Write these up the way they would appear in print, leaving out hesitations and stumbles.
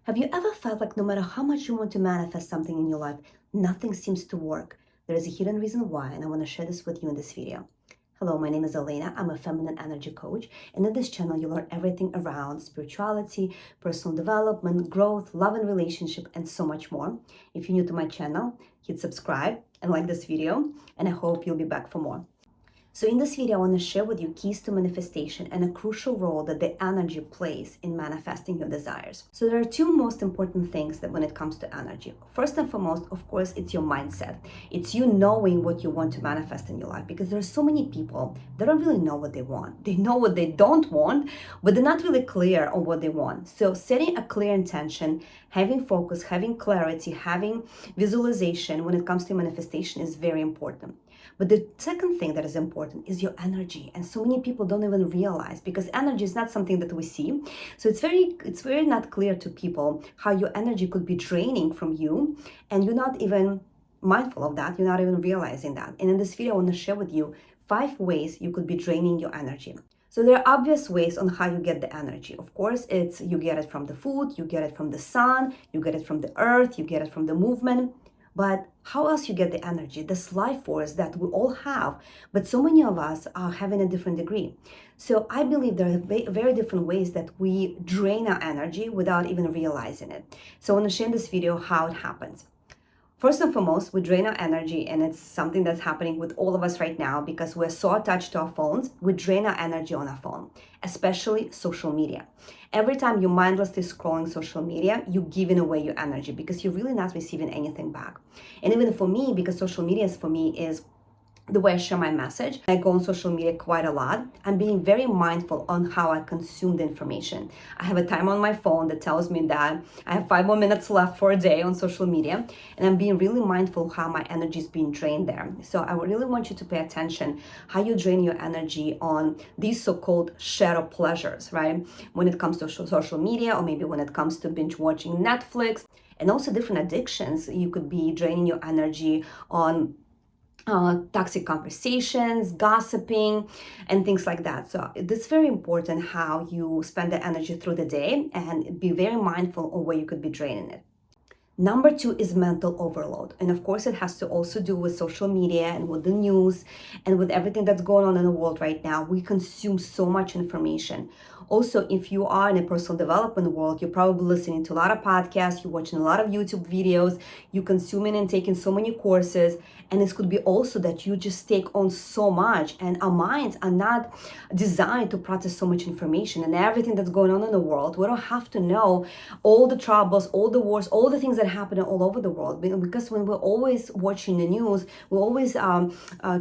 Have you ever felt like no matter how much you want to manifest something in your life, nothing seems to work? There is a hidden reason why, and I want to share this with you in this video. Hello, my name is Elena. I'm a feminine energy coach, and in this channel, you learn everything around spirituality, personal development, growth, love and relationship, and so much more. If you're new to my channel, hit subscribe and like this video, and I hope you'll be back for more. So in this video, I want to share with you keys to manifestation and a crucial role that the energy plays in manifesting your desires. So there are two most important things that when it comes to energy. First and foremost, of course, it's your mindset. It's you knowing what you want to manifest in your life, because there are so many people that don't really know what they want. They know what they don't want, but they're not really clear on what they want. So setting a clear intention, having focus, having clarity, having visualization when it comes to manifestation is very important. But the second thing that is important is your energy. And so many people don't even realize, because energy is not something that we see. So it's very not clear to people how your energy could be draining from you, and you're not even mindful of that. You're not even realizing that. And in this video, I want to share with you 5 ways you could be draining your energy. So there are obvious ways on how you get the energy. Of course, it's you get it from the food, you get it from the sun, you get it from the earth, you get it from the movement. But how else you get the energy, this life force that we all have, but so many of us are having a different degree. So I believe there are very different ways that we drain our energy without even realizing it. So I want to share in this video how it happens. First and foremost, we drain our energy, and it's something that's happening with all of us right now because we're so attached to our phones. We drain our energy on our phone, especially social media. Every time you're mindlessly scrolling social media, you're giving away your energy because you're really not receiving anything back. And even for me, because social media for me is the way I share my message. I go on social media quite a lot. I'm being very mindful on how I consume the information. I have a timer on my phone that tells me that I have 5 more minutes left for a day on social media, and I'm being really mindful how my energy is being drained there. So I really want you to pay attention how you drain your energy on these so-called shadow pleasures, right? When it comes to social media, or maybe when it comes to binge watching Netflix, and also different addictions. You could be draining your energy on toxic conversations, gossiping, and things like that. So it's very important how you spend the energy through the day, and be very mindful of where you could be draining it. Number 2 is mental overload. And of course, it has to also do with social media and with the news and with everything that's going on in the world right now. We consume so much information. Also, if you are in a personal development world, you're probably listening to a lot of podcasts, you're watching a lot of YouTube videos, you're consuming and taking so many courses. And this could be also that you just take on so much, and our minds are not designed to process so much information and everything that's going on in the world. We don't have to know all the troubles, all the wars, all the things that happen all over the world. Because when we're always watching the news, we're always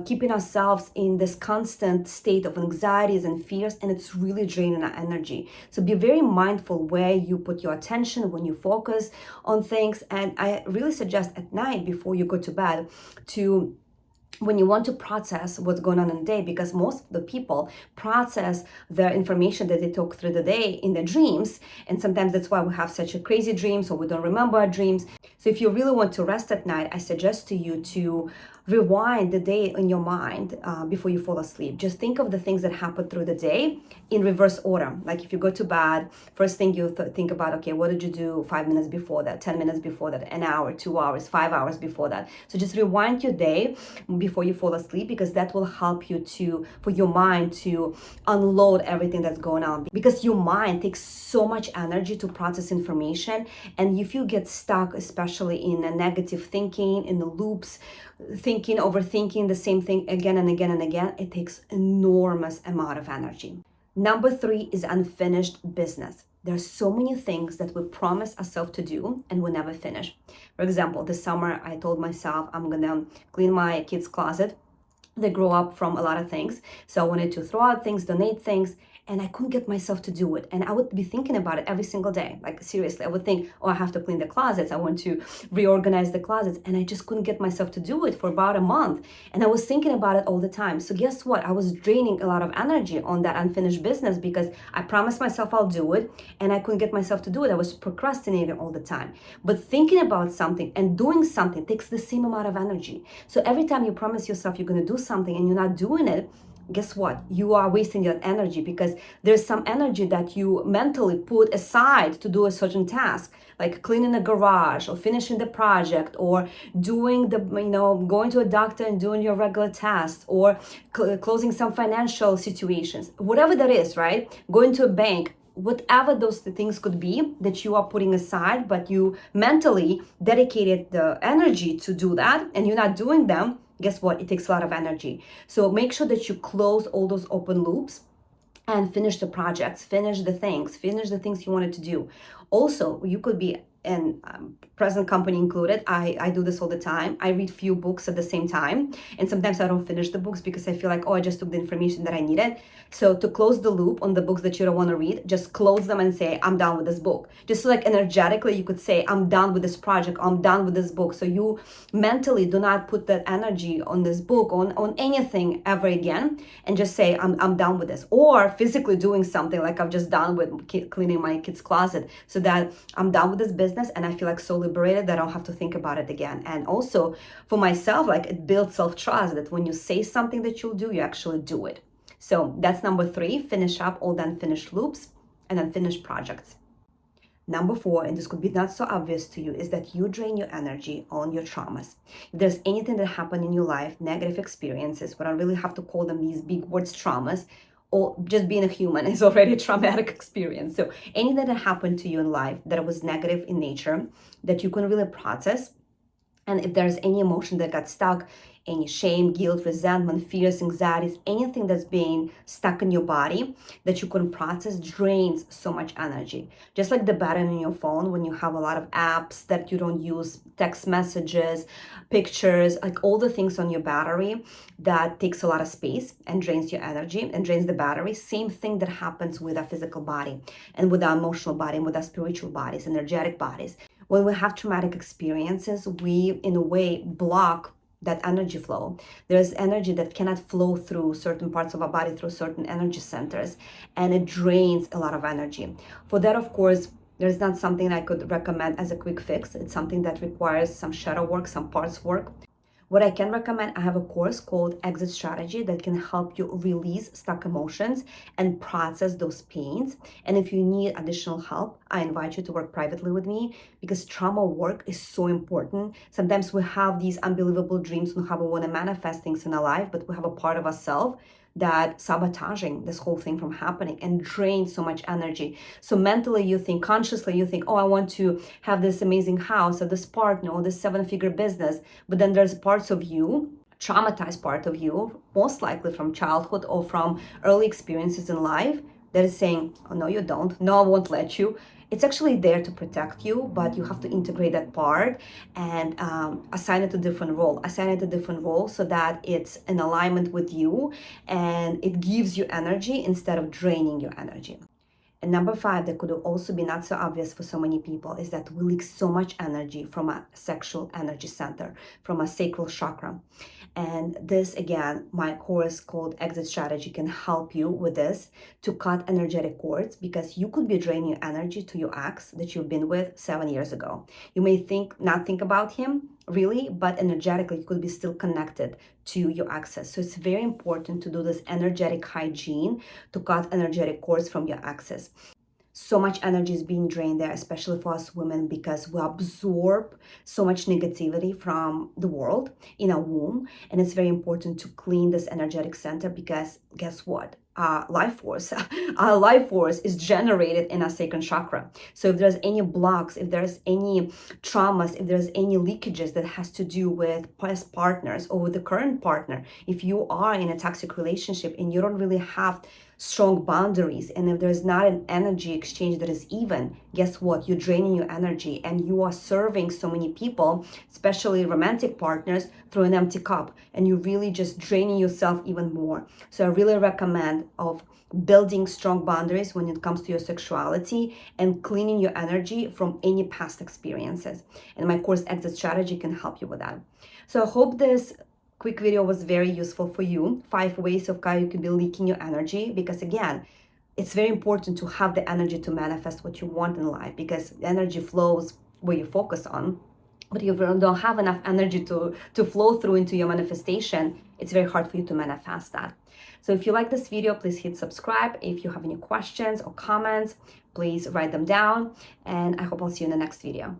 keeping ourselves in this constant state of anxieties and fears, and it's really draining our energy. So be very mindful where you put your attention, when you focus on things. And I really suggest at night before you go to bed to, when you want to process what's going on in the day, because most of the people process the information that they took through the day in their dreams, and sometimes that's why we have such a crazy dreams, or we don't remember our dreams. So if you really want to rest at night, I suggest to you to rewind the day in your mind before you fall asleep. Just think of the things that happened through the day in reverse order. Like if you go to bed, first thing you think about, okay, what did you do 5 minutes before that, 10 minutes before that, an hour, 2 hours, 5 hours before that. So just rewind your day before you fall asleep, because that will help you for your mind to unload everything that's going on. Because your mind takes so much energy to process information, and if you get stuck, especially in a negative thinking, in the loops, thinking, overthinking the same thing again and again and again, it takes enormous amount of energy. Number 3 is unfinished business. There are so many things that we promise ourselves to do and we never finish. For example, this summer I told myself I'm gonna clean my kids' closet. They grow up from a lot of things, so I wanted to throw out things, donate things, and I couldn't get myself to do it. And I would be thinking about it every single day. Like seriously, I would think, oh, I have to clean the closets. I want to reorganize the closets. And I just couldn't get myself to do it for about a month. And I was thinking about it all the time. So guess what? I was draining a lot of energy on that unfinished business because I promised myself I'll do it and I couldn't get myself to do it. I was procrastinating all the time. But thinking about something and doing something takes the same amount of energy. So every time you promise yourself you're going to do something and you're not doing it, guess what? You are wasting your energy, because there's some energy that you mentally put aside to do a certain task, like cleaning the garage or finishing the project or doing going to a doctor and doing your regular tasks, or closing some financial situations, whatever that is, right? Going to a bank, whatever those things could be that you are putting aside, but you mentally dedicated the energy to do that and you're not doing them. Guess what? It takes a lot of energy. So make sure that you close all those open loops and finish the projects, finish the things you wanted to do. Also, you could be, and present company included, I do this all the time. I read few books at the same time, and sometimes I don't finish the books because I feel like, oh, I just took the information that I needed. So to close the loop on the books that you don't want to read, just close them and say, I'm done with this book. Just so like energetically, you could say, I'm done with this project, I'm done with this book. So you mentally do not put that energy on this book, on anything ever again, and just say, I'm done with this. Or physically doing something like I've just done with cleaning my kid's closet, so that I'm done with this business and I feel like so liberated that I don't have to think about it again. And also for myself, like it builds self-trust that when you say something that you'll do, you actually do it. So that's number 3, finish up all the unfinished loops and unfinished projects. Number 4, and this could be not so obvious to you, is that you drain your energy on your traumas. If there's anything that happened in your life, negative experiences, but I really have to call them these big words, traumas, or just being a human is already a traumatic experience. So anything that happened to you in life that was negative in nature, that you can really process, and if there's any emotion that got stuck, any shame, guilt, resentment, fears, anxieties, anything that's being stuck in your body that you couldn't process, drains so much energy. Just like the button in your phone when you have a lot of apps that you don't use, text messages, pictures, like all the things on your battery that takes a lot of space and drains your energy and drains the battery. Same thing that happens with our physical body and with our emotional body and with our spiritual bodies, energetic bodies. When we have traumatic experiences, we in a way block that energy flow. There's energy that cannot flow through certain parts of our body, through certain energy centers, and it drains a lot of energy. For that, of course, there's not something I could recommend as a quick fix. It's something that requires some shadow work, some parts work. What I can recommend, I have a course called Exit Strategy that can help you release stuck emotions and process those pains. And if you need additional help, I invite you to work privately with me, because trauma work is so important. Sometimes we have these unbelievable dreams on how we want to manifest things in our life, but we have a part of ourselves that sabotaging this whole thing from happening and drains so much energy. So mentally you think, consciously you think, oh, I want to have this amazing house or this partner or this 7-figure business. But then there's parts of you, traumatized part of you, most likely from childhood or from early experiences in life, that is saying, oh, no, you don't. No, I won't let you. It's actually there to protect you, but you have to integrate that part and assign it a different role. Assign it a different role so that it's in alignment with you and it gives you energy instead of draining your energy. And number 5, that could also be not so obvious for so many people, is that we leak so much energy from a sexual energy center, from a sacral chakra. And this, again, my course called Exit Strategy can help you with this, to cut energetic cords, because you could be draining your energy to your ex that you've been with 7 years ago. You may not think about him really, but energetically you could be still connected to your exes. So it's very important to do this energetic hygiene to cut energetic cords from your exes. So much energy is being drained there, especially for us women, because we absorb so much negativity from the world in our womb. And it's very important to clean this energetic center, because guess what? Our life force is generated in our sacral chakra. So if there's any blocks, if there's any traumas, if there's any leakages that has to do with past partners or with the current partner, if you are in a toxic relationship and you don't really have strong boundaries, and if there's not an energy exchange that is even, guess what? You're draining your energy and you are serving so many people, especially romantic partners, through an empty cup, and you're really just draining yourself even more. So I really recommend of building strong boundaries when it comes to your sexuality and cleaning your energy from any past experiences. And my course Exit Strategy can help you with that. So I hope this quick video was very useful for you. 5 ways of how you can be leaking your energy, because again, it's very important to have the energy to manifest what you want in life, because energy flows where you focus on. But if you don't have enough energy to flow through into your manifestation, it's very hard for you to manifest that. So if you like this video, please hit subscribe. If you have any questions or comments, please write them down, and I hope I'll see you in the next video.